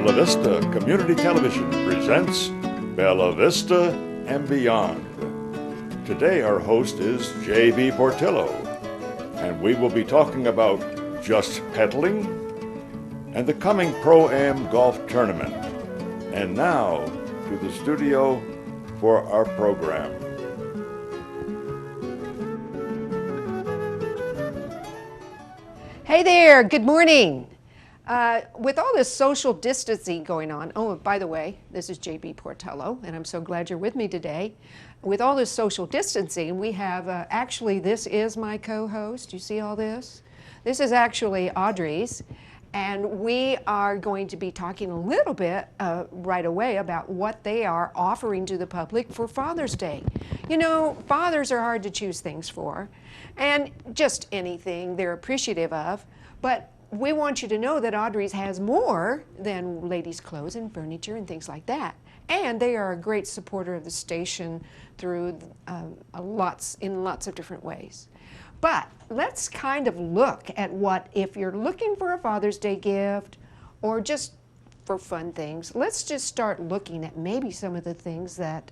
Bella Vista Community Television presents Bella Vista and Beyond. Today our host is JB Portillo, and we will be talking about just petaling and the coming Pro-Am golf tournament. And now to the studio for our program. Hey there, good morning. With all this social distancing going on, oh, by the way, this is JB Portillo, and I'm so glad you're with me today. With all this social distancing, we have, actually, this is my co-host. You see all this? This is actually Audrey's, and we are going to be talking a little bit right away about what they are offering to the public for Father's Day. You know, fathers are hard to choose things for, and just anything they're appreciative of, but we want you to know that Audrey's has more than ladies' clothes and furniture and things like that. And they are a great supporter of the station through lots of different ways. But let's kind of look at what, if you're looking for a Father's Day gift or just for fun things, let's just start looking at maybe some of the things that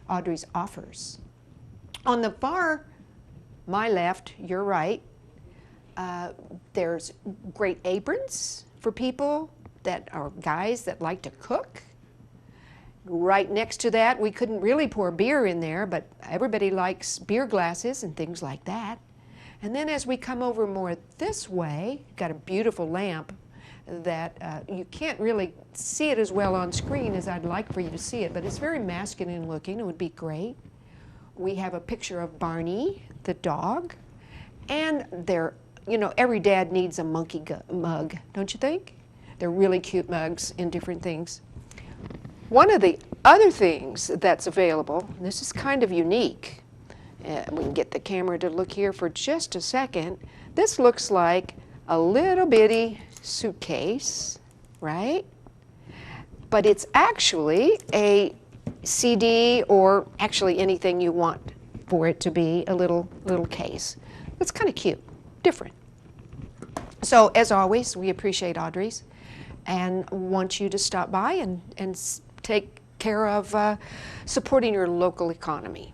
Audrey's offers. On the far, my left, your right, there's great aprons for people that are guys that like to cook. Right next to that, we couldn't really pour beer in there, but everybody likes beer glasses and things like that. And then as we come over more this way, got a beautiful lamp that you can't really see it as well on screen as I'd like for you to see it, but it's very masculine looking. It would be great. We have a picture of Barney, the dog, and they're, you know, every dad needs a monkey mug, don't you think? They're really cute mugs in different things. One of the other things that's available, and this is kind of unique, we can get the camera to look here for just a second. This looks like a little bitty suitcase, right? But it's actually a CD, or actually anything you want for it to be, a little case. It's kind of cute, different. So as always, we appreciate Audrey's and want you to stop by and take care of supporting your local economy.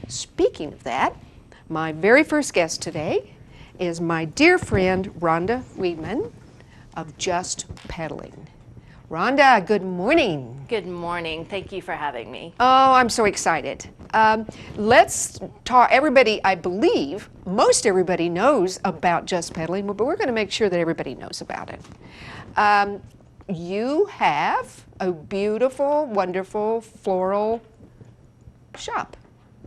Speaking of that, my very first guest today is my dear friend Rhonda Weidman of Just Petaling. Rhonda, good morning. Good morning. Thank you for having me. Oh, I'm so excited. Let's talk. Everybody, I believe, most everybody knows about Just Petaling, but we're going to make sure that everybody knows about it. You have a beautiful, wonderful floral shop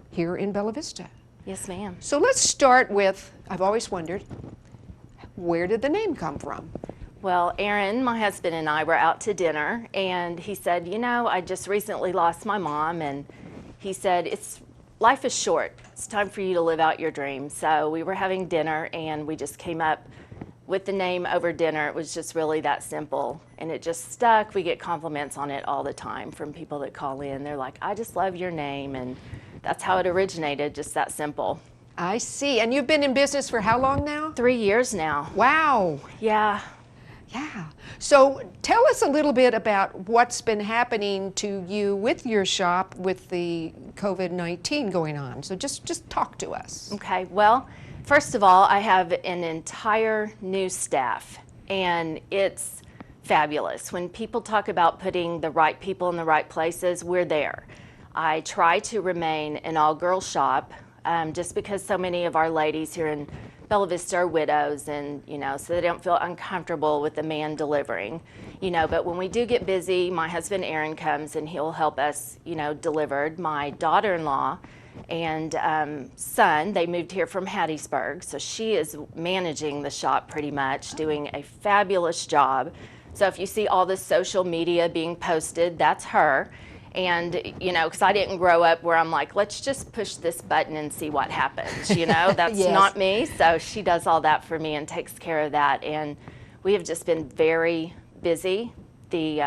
here in Bella Vista. Yes, ma'am. So let's start with, I've always wondered, where did the name come from? Well, Aaron, my husband, and I were out to dinner, and he said, you know, I just recently lost my mom, and he said, life is short. It's time for you to live out your dreams. So we were having dinner, and we just came up with the name over dinner. It was just really that simple, and it just stuck. We get compliments on it all the time from people that call in. They're like, I just love your name, and that's how it originated, just that simple. I see. And you've been in business for how long now? 3 years now. Wow. Yeah. Yeah. So tell us a little bit about what's been happening to you with your shop with the COVID-19 going on. So just talk to us. Okay. Well, first of all, I have an entire new staff, and it's fabulous. When people talk about putting the right people in the right places, we're there. I try to remain an all-girls shop, just because so many of our ladies here in Bella Vista are widows, and so they don't feel uncomfortable with the man delivering, but when we do get busy, my husband Aaron comes and he'll help us, deliver. My daughter-in-law and son, they moved here from Hattiesburg, so she is managing the shop pretty much, doing a fabulous job. So if you see all the social media being posted, that's her. And, because I didn't grow up where I'm like, let's just push this button and see what happens, that's Yes. not me. So she does all that for me and takes care of that. And we have just been very busy. The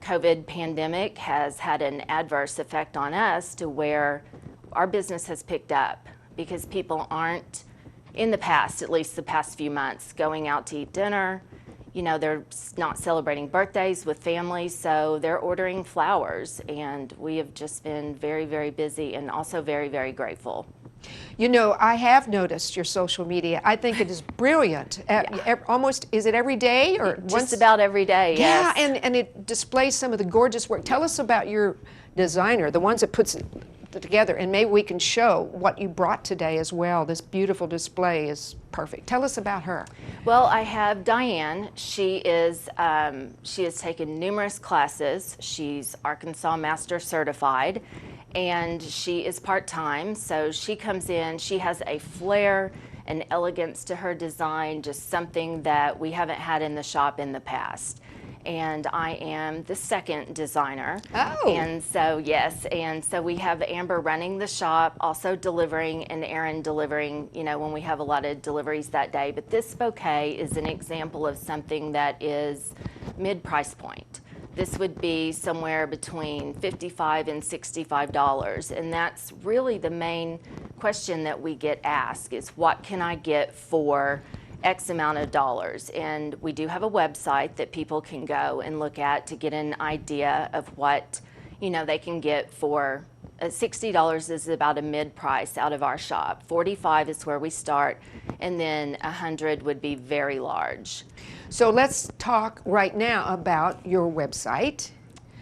COVID pandemic has had an adverse effect on us to where our business has picked up because people aren't, in the past, at least the past few months, going out to eat dinner, they're not celebrating birthdays with families, so they're ordering flowers, and we have just been very, very busy and also very, very grateful. I have noticed your social media. I think it is brilliant. Almost, is it every day or Just about every day, Yeah, yes. and it displays some of the gorgeous work. Tell us about your designer, the ones that puts it together, and maybe we can show what you brought today as well. This beautiful display is perfect. Tell us about her. Well, I have Diane. She has taken numerous classes. She's Arkansas Master Certified, and she is part-time. So she comes in, she has a flair and elegance to her design, just something that we haven't had in the shop in the past. And I am the second designer. Oh. And so, yes, and so we have Amber running the shop, also delivering, and Erin delivering, when we have a lot of deliveries that day. But this bouquet is an example of something that is mid-price point. This would be somewhere between $55 and $65. And that's really the main question that we get asked is, what can I get for X amount of dollars? And we do have a website that people can go and look at to get an idea of what they can get for $60 is about a mid-price out of our shop. $45 is where we start, and then $100 would be very large. So let's talk right now about your website.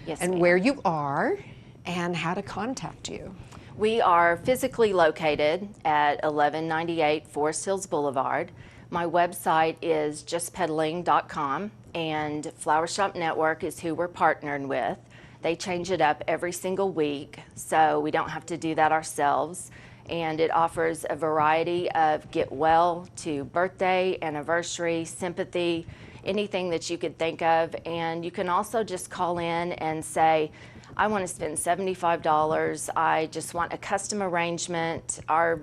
Yes, and ma'am. where you are and how to contact you. We are physically located at 1198 Forest Hills Boulevard. My website is justpetaling.com, and Flower Shop Network is who we're partnered with. They change it up every single week, so we don't have to do that ourselves. And it offers a variety of get well to birthday, anniversary, sympathy, anything that you could think of. And you can also just call in and say, I want to spend $75. I just want a custom arrangement. Our,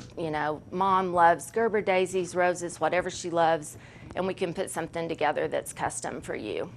mom loves Gerber daisies, roses, whatever she loves, and we can put something together that's custom for you.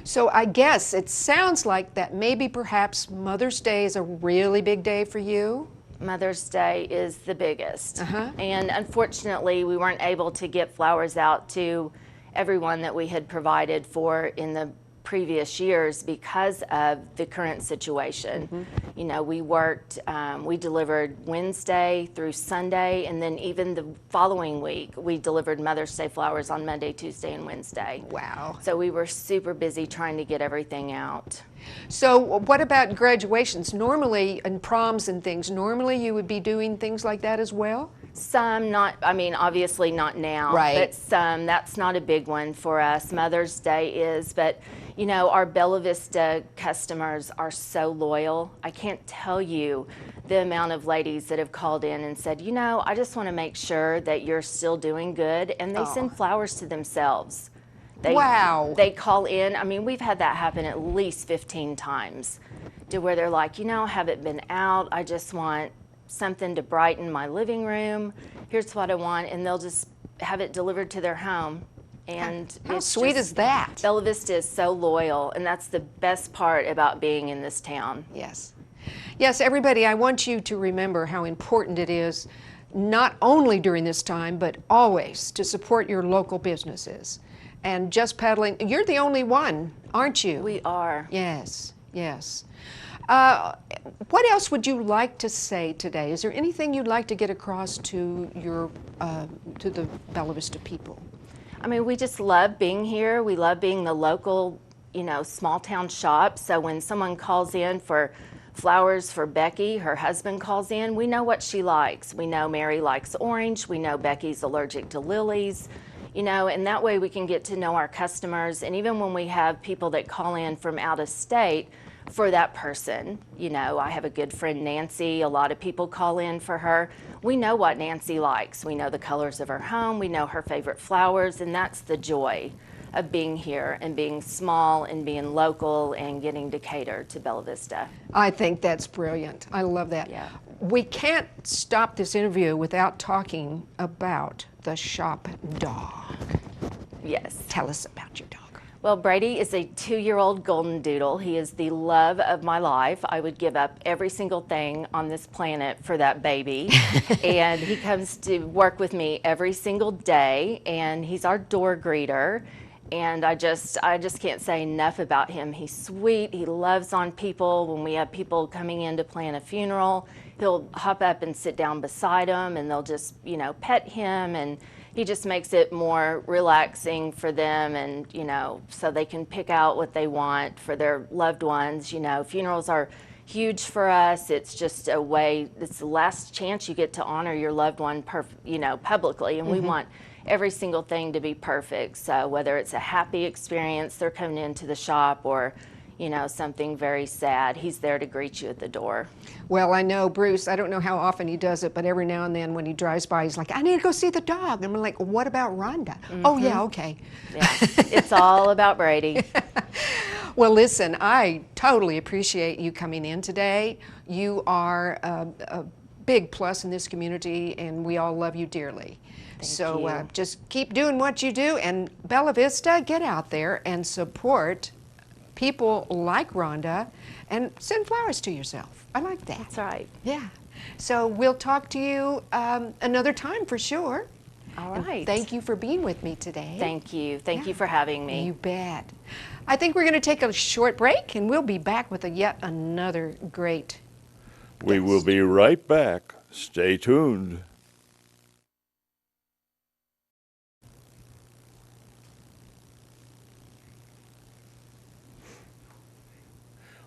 So I guess it sounds like that maybe perhaps Mother's Day is a really big day for you. Mother's Day is the biggest. And unfortunately, we weren't able to get flowers out to everyone that we had provided for in the previous years because of the current situation. We worked, we delivered Wednesday through Sunday, and then even the following week, we delivered Mother's Day flowers on Monday, Tuesday, and Wednesday. Wow. So we were super busy trying to get everything out. So what about graduations? Normally, and proms and things, normally you would be doing things like that as well? Some, not, obviously not now, Right. But some, that's not a big one for us. Mother's Day is, but our Bella Vista customers are so loyal. I can't tell you the amount of ladies that have called in and said, I just want to make sure that you're still doing good, and they send flowers to themselves. Wow. They call in. We've had that happen at least 15 times to where they're like, I haven't been out. I just want something to brighten my living room. Here's what I want. And they'll just have it delivered to their home. And How sweet is that? Bella Vista is so loyal, and that's the best part about being in this town. Yes. Yes, everybody, I want you to remember how important it is, not only during this time, but always to support your local businesses. And Just Petaling, you're the only one, aren't you? We are. Yes, yes. What else would you like to say today? Is there anything you'd like to get across to to the Bella Vista people? We just love being here. We love being the local, small town shop. So when someone calls in for flowers for Becky, her husband calls in, we know what she likes. We know Mary likes orange. We know Becky's allergic to lilies. And that way we can get to know our customers. And even when we have people that call in from out of state for that person, I have a good friend, Nancy. A lot of people call in for her. We know what Nancy likes. We know the colors of her home. We know her favorite flowers. And that's the joy of being here and being small and being local and getting to cater to Bella Vista. I think that's brilliant. I love that. Yeah. We can't stop this interview without talking about the shop dog. Yes. Tell us about your dog. Well, Brady is a 2-year-old golden doodle. He is the love of my life. I would give up every single thing on this planet for that baby. And he comes to work with me every single day, and he's our door greeter. And I just can't say enough about him. He's sweet. He loves on people. When we have people coming in to plan a funeral, he'll hop up and sit down beside them, and they'll just, pet him, and he just makes it more relaxing for them, and, so they can pick out what they want for their loved ones. Funerals are huge for us. It's just a way, it's the last chance you get to honor your loved one, publicly, and we want every single thing to be perfect. So whether it's a happy experience, they're coming into the shop, or something very sad, he's there to greet you at the door. Well, I know Bruce, I don't know how often he does it, but every now and then when he drives by, he's like, I need to go see the dog. And I'm like, what about Rhonda? Oh, yeah, okay. Yeah, it's all about Brady. Well, listen, I totally appreciate you coming in today. You are a big plus in this community, and we all love you dearly. Thank you. Just keep doing what you do, and Bella Vista, get out there and support people like Rhonda and send flowers to yourself. I like that. That's right. Yeah. So we'll talk to you another time for sure. All And right. thank you for being with me today. Thank you. Thank you for having me. You bet. I think we're going to take a short break, and we'll be back with yet another great We guest. will be right back. Stay tuned.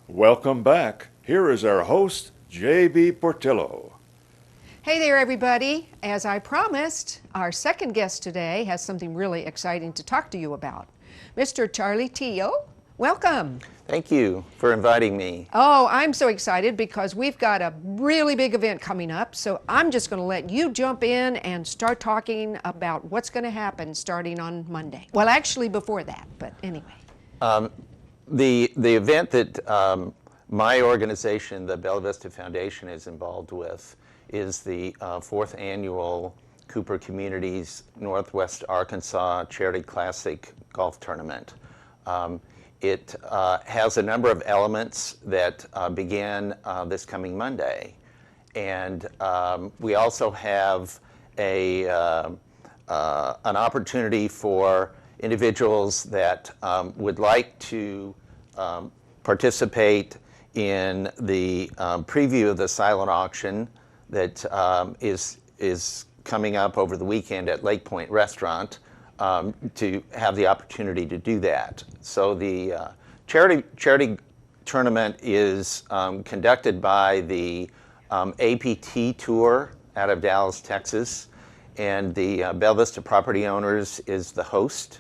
Welcome back. Here is our host, JB Portillo. Hey there, everybody. As I promised, our second guest today has something really exciting to talk to you about. Mr. Charlie Teal, welcome. Thank you for inviting me. Oh, I'm so excited because we've got a really big event coming up, so I'm just going to let you jump in and start talking about what's going to happen starting on Monday. Well, actually before that, but anyway. The event that my organization, the Bella Vista Foundation, is involved with is the fourth annual Cooper Communities Northwest Arkansas Charity Classic Golf Tournament. It has a number of elements that begin this coming Monday. And we also have an opportunity for individuals that would like to participate in the preview of the silent auction that is coming up over the weekend at Lake Point Restaurant, to have the opportunity to do that. So the charity tournament is conducted by the APT Tour out of Dallas, Texas, and the Bella Vista Property Owners is the host,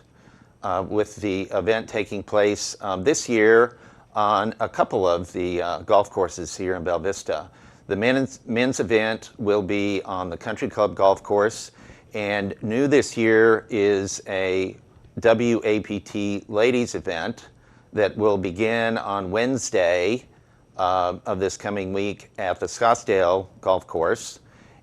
with the event taking place this year on a couple of the golf courses here in Bella Vista. The men's event will be on the Country Club Golf Course, and new this year is a WAPT ladies event that will begin on Wednesday of this coming week at the Scottsdale Golf Course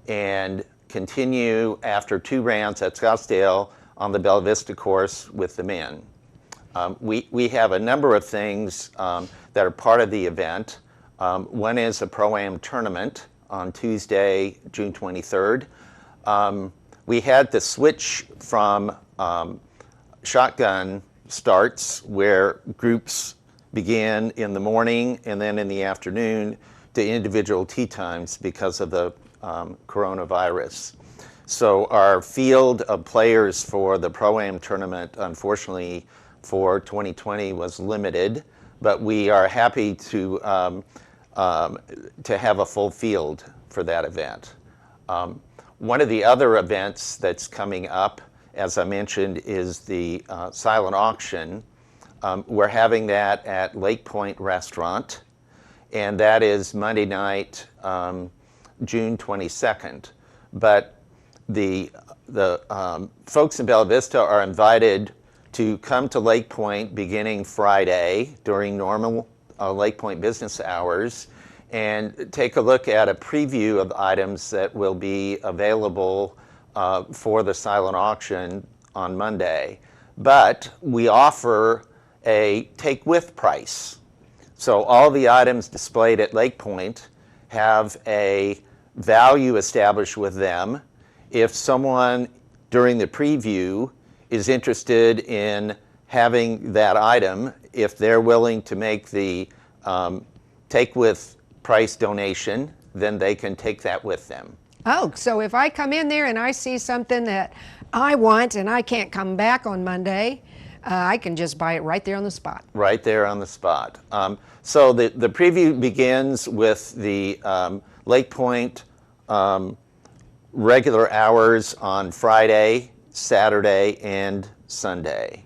and continue after 2 rounds at Scottsdale on the Bella Vista course with the men. We have a number of things that are part of the event. One is a Pro-Am tournament on Tuesday, June 23rd. We had to switch from shotgun starts where groups began in the morning and then in the afternoon to individual tee times because of the coronavirus. So our field of players for the Pro-Am tournament, unfortunately, for 2020 was limited, but we are happy to have a full field for that event. One of the other events that's coming up, as I mentioned, is the silent auction. We're having that at Lake Point Restaurant, and that is Monday night, June 22nd. But the folks in Bella Vista are invited to come to Lake Point beginning Friday during normal Lake Point business hours and take a look at a preview of items that will be available for the silent auction on Monday. But we offer a take-with price. So all the items displayed at Lake Point have a value established with them. If someone during the preview is interested in having that item, if they're willing to make the take with price donation, then they can take that with them. Oh, so if I come in there and I see something that I want and I can't come back on Monday, I can just buy it right there on the spot. Right there on the spot. So the preview begins with the Lake Point regular hours on Friday, Saturday, and Sunday.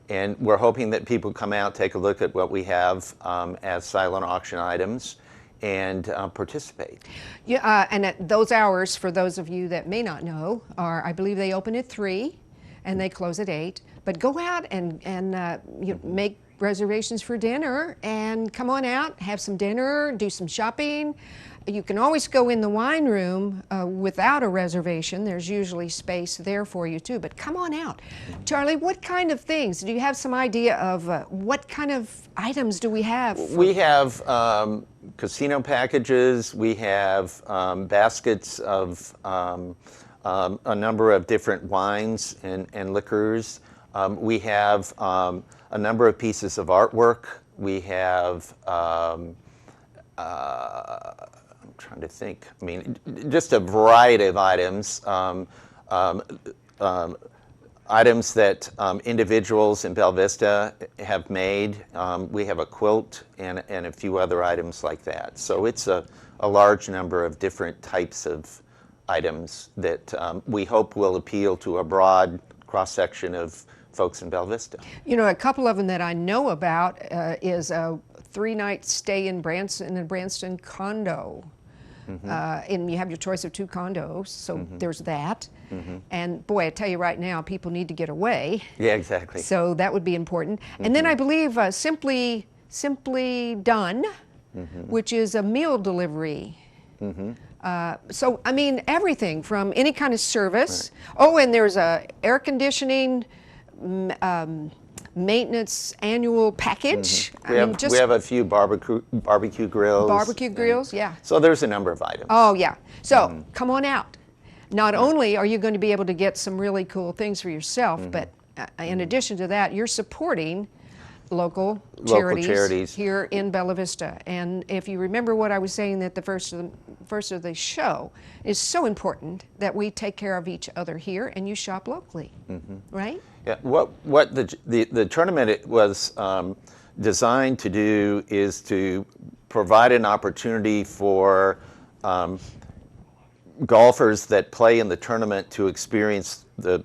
And we're hoping that people come out, take a look at what we have as silent auction items, and participate. Yeah, and at those hours, for those of you that may not know, are, I believe they open at 3 and they close at 8. But go out and you make reservations for dinner and come on out, have some dinner, do some shopping. You can always go in the wine room without a reservation. There's usually space there for you too, but come on out. Charlie, what kind of things? Do you have some idea of what kind of items do we have? We have casino packages. We have baskets of a number of different wines and liquors. We have a number of pieces of artwork. We have I'm trying to think. I mean, just a variety of items. Items that individuals in Bella Vista have made. We have a quilt and a few other items like that. So it's a large number of different types of items that we hope will appeal to a broad cross-section of folks in Bella Vista. You know, a couple of them that I know about is a 3-night stay in a Branston condo. And you have your choice of 2 condos, so there's that. And boy, I tell you right now, people need to get away. Yeah, exactly. So that would be important. And then I believe Simply Done, which is a meal delivery. So, I mean, everything from any kind of service. Right. Oh, and there's a air conditioning maintenance annual package. We have a few barbecue grills. Barbecue grills, yeah. So there's a number of items. Oh, yeah. So come on out. Not only are you going to be able to get some really cool things for yourself, but in addition to that, you're supporting local charities here in Bella Vista. And if you remember what I was saying at the first of the show, it's so important that we take care of each other here and you shop locally, right? Yeah. What the tournament was designed to do is to provide an opportunity for golfers that play in the tournament to experience the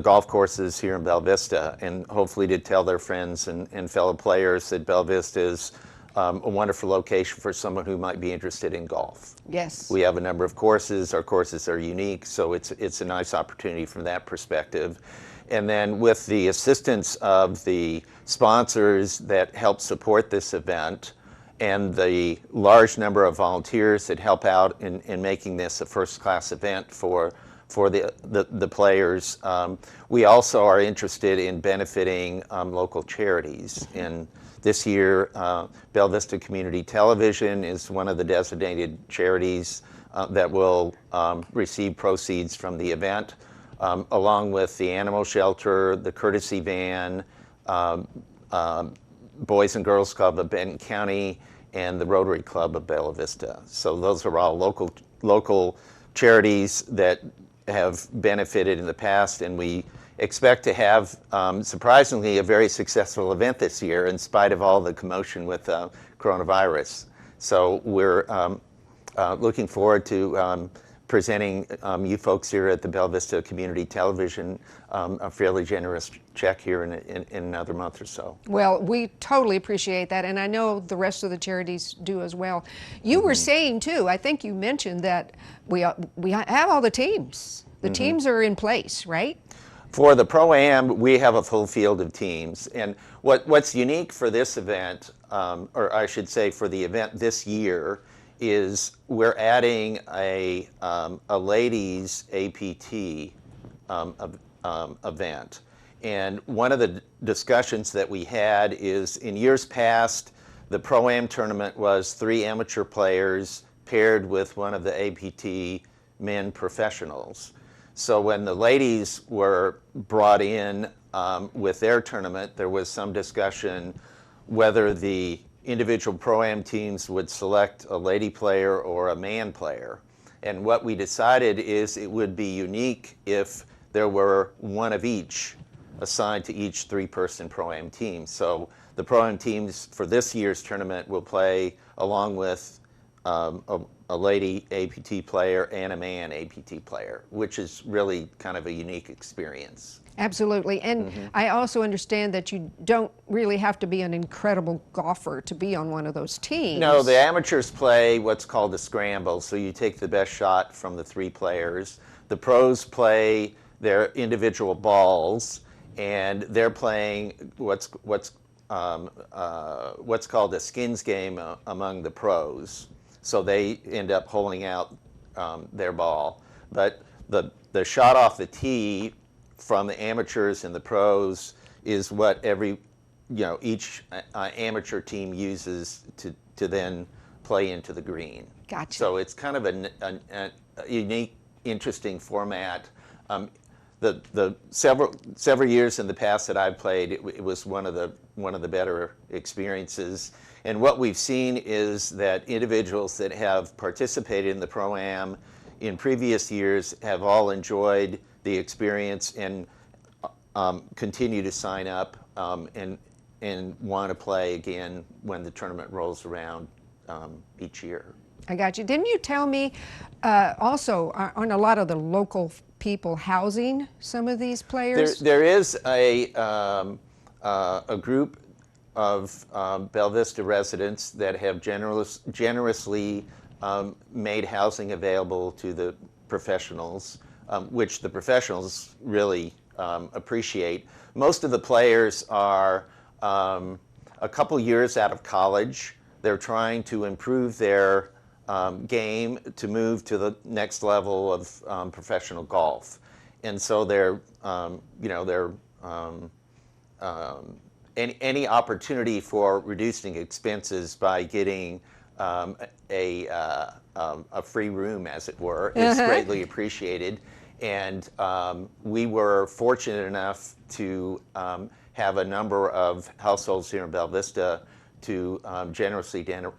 golf courses here in Bella Vista, and hopefully to tell their friends and fellow players that Bella Vista is a wonderful location for someone who might be interested in golf. Yes. We have a number of courses. Our courses are unique, so it's a nice opportunity from that perspective. And then with the assistance of the sponsors that help support this event and the large number of volunteers that help out in making this a first-class event for the players, we also are interested in benefiting local charities. And this year, Bella Vista Community Television is one of the designated charities that will receive proceeds from the event, along with the Animal Shelter, the Courtesy Van, Boys and Girls Club of Benton County, and the Rotary Club of Bella Vista. So those are all local charities that have benefited in the past, and we expect to have, surprisingly, a very successful event this year in spite of all the commotion with coronavirus. So we're looking forward to presenting you folks here at the Bella Vista Community Television a fairly generous check here in another month or so. Well, we totally appreciate that, and I know the rest of the charities do as well. You were saying too, I think you mentioned that we have all the teams. The teams are in place, right? For the Pro-Am, we have a full field of teams, and what's unique for this event, or I should say for the event this year, is we're adding a ladies APT event. And one of the discussions that we had is in years past, the Pro-Am tournament was 3 amateur players paired with one of the APT men professionals. So when the ladies were brought in with their tournament, there was some discussion whether the individual Pro-Am teams would select a lady player or a man player. And what we decided is it would be unique if there were one of each assigned to each 3-person Pro-Am team. So the Pro-Am teams for this year's tournament will play along with a lady APT player and a man APT player, which is really kind of a unique experience. Absolutely. And I also understand that you don't really have to be an incredible golfer to be on one of those teams. No, the amateurs play what's called a scramble, so you take the best shot from the 3 players. The pros play their individual balls, and they're playing what's called a skins game among the pros. So they end up holding out their ball. But the shot off the tee from the amateurs and the pros is what each amateur team uses to then play into the green. Gotcha. So it's kind of a unique, interesting format. The several years in the past that I've played, it was one of the better experiences. And what we've seen is that individuals that have participated in the Pro-Am in previous years have all enjoyed the experience and continue to sign up and want to play again when the tournament rolls around each year. I got you. Didn't you tell me also on a lot of the local people housing some of these players? There is a group of Bella Vista residents that have generously made housing available to the professionals, which the professionals really appreciate. Most of the players are a couple years out of college. They're trying to improve their game to move to the next level of professional golf, and so they're any opportunity for reducing expenses by getting a free room, as it were, is greatly appreciated. And we were fortunate enough to have a number of households here in Bella Vista to generously, to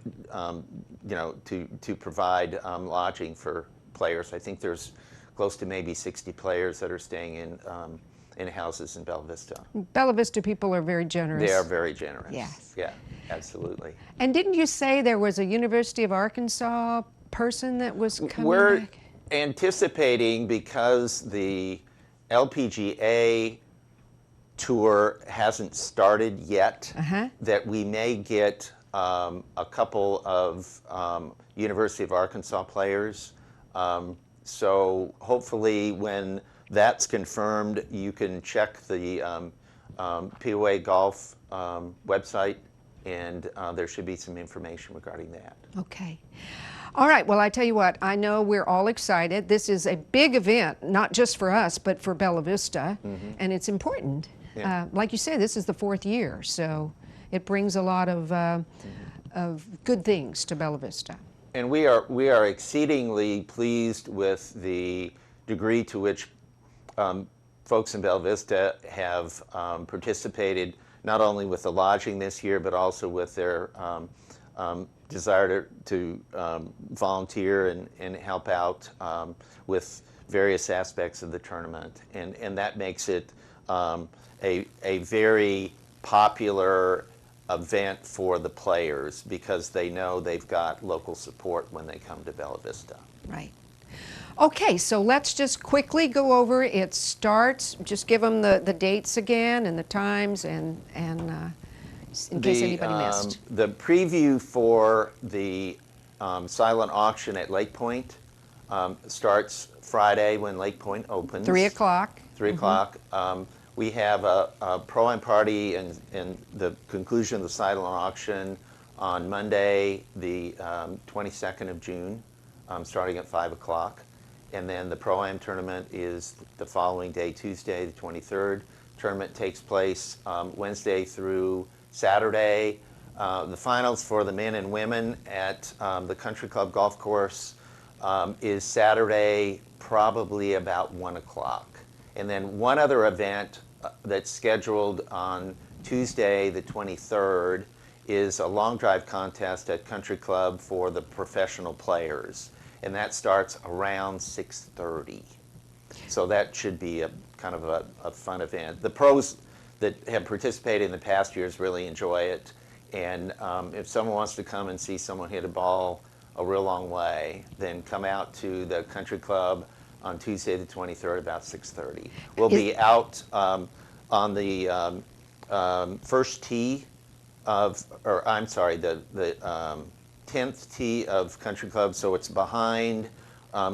provide lodging for players. I think there's close to maybe 60 players that are staying in houses in Bella Vista. Bella Vista people are very generous. They are very generous. Yes. Yeah, absolutely. And didn't you say there was a University of Arkansas person that was coming We're back? anticipating, because the LPGA tour hasn't started yet, that we may get a couple of University of Arkansas players. So hopefully when that's confirmed, you can check the POA Golf website, and there should be some information regarding that. Okay. All right, well, I tell you what, I know we're all excited. This is a big event, not just for us, but for Bella Vista, and it's important. Yeah. Like you said, this is the 4th year, so it brings a lot of good things to Bella Vista. And we are exceedingly pleased with the degree to which folks in Bella Vista have participated, not only with the lodging this year, but also with their desire to volunteer and help out with various aspects of the tournament. And that makes it a very popular event for the players, because they know they've got local support when they come to Bella Vista. Right. Okay, so let's just quickly go over. It starts, just give them the dates again and the times, and in case anybody missed. The preview for the silent auction at Lake Point starts Friday when Lake Point opens. 3 o'clock. 3 o'clock. We have a Pro-Am party and the conclusion of the silent auction on Monday, the 22nd of June, starting at 5 o'clock. And then the Pro-Am tournament is the following day, Tuesday, the 23rd. Tournament takes place Wednesday through Saturday. The finals for the men and women at the Country Club Golf Course is Saturday, probably about 1 o'clock. And then one other event that's scheduled on Tuesday, the 23rd, is a long drive contest at Country Club for the professional players, and that starts around 6:30. So that should be a kind of a fun event. The pros that have participated in the past years really enjoy it, and if someone wants to come and see someone hit a ball a real long way, then come out to the Country Club on Tuesday the 23rd about 6:30. We'll be out on the first tee of, or I'm sorry, the 10th tee of Country Club, so it's behind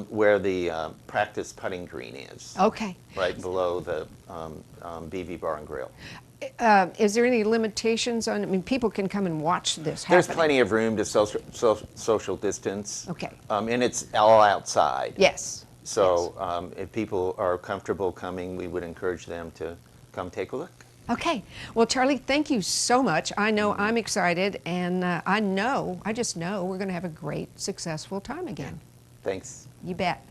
where the practice putting green is. Okay. Right below the BV Bar and Grill. Is there any limitations on, I mean, people can come and watch this There's happening. plenty of room to social distance. Okay. And it's all outside. Yes. So if people are comfortable coming, we would encourage them to come take a look. Okay. Well, Charlie, thank you so much. I know I'm excited, and I just know we're going to have a great, successful time again. Thanks. You bet.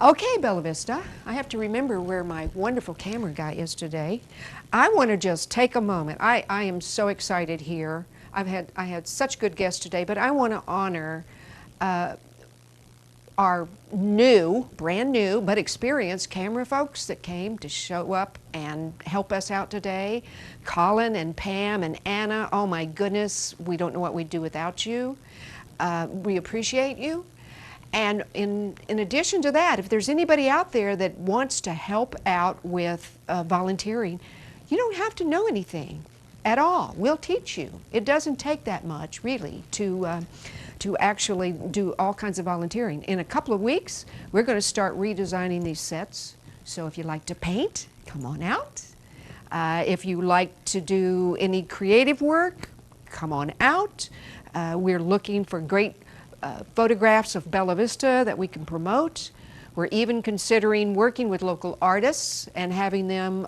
Okay, Bella Vista, I have to remember where my wonderful camera guy is today. I want to just take a moment. I am so excited here. I had such good guests today, but I want to honor our brand new, but experienced camera folks that came to show up and help us out today. Colin and Pam and Anna, oh my goodness, we don't know what we'd do without you. We appreciate you. And in addition to that, if there's anybody out there that wants to help out with volunteering, you don't have to know anything at all. We'll teach you. It doesn't take that much, really, to actually do all kinds of volunteering. In a couple of weeks, we're going to start redesigning these sets. So if you like to paint, come on out. If you like to do any creative work, come on out. We're looking for great photographs of Bella Vista that we can promote. We're even considering working with local artists and having them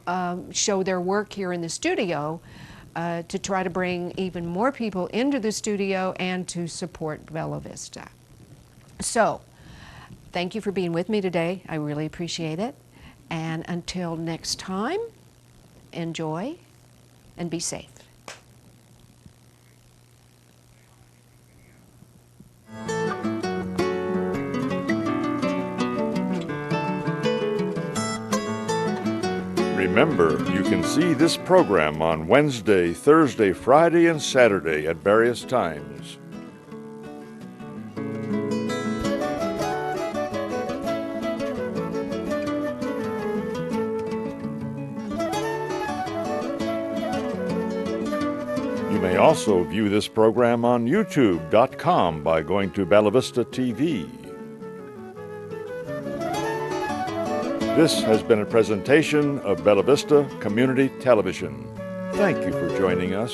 show their work here in the studio to try to bring even more people into the studio and to support Bella Vista. So, thank you for being with me today. I really appreciate it. And until next time, enjoy and be safe. Remember, you can see this program on Wednesday, Thursday, Friday, and Saturday at various times. You may also view this program on YouTube.com by going to Bella Vista TV. This has been a presentation of Bella Vista Community Television. Thank you for joining us.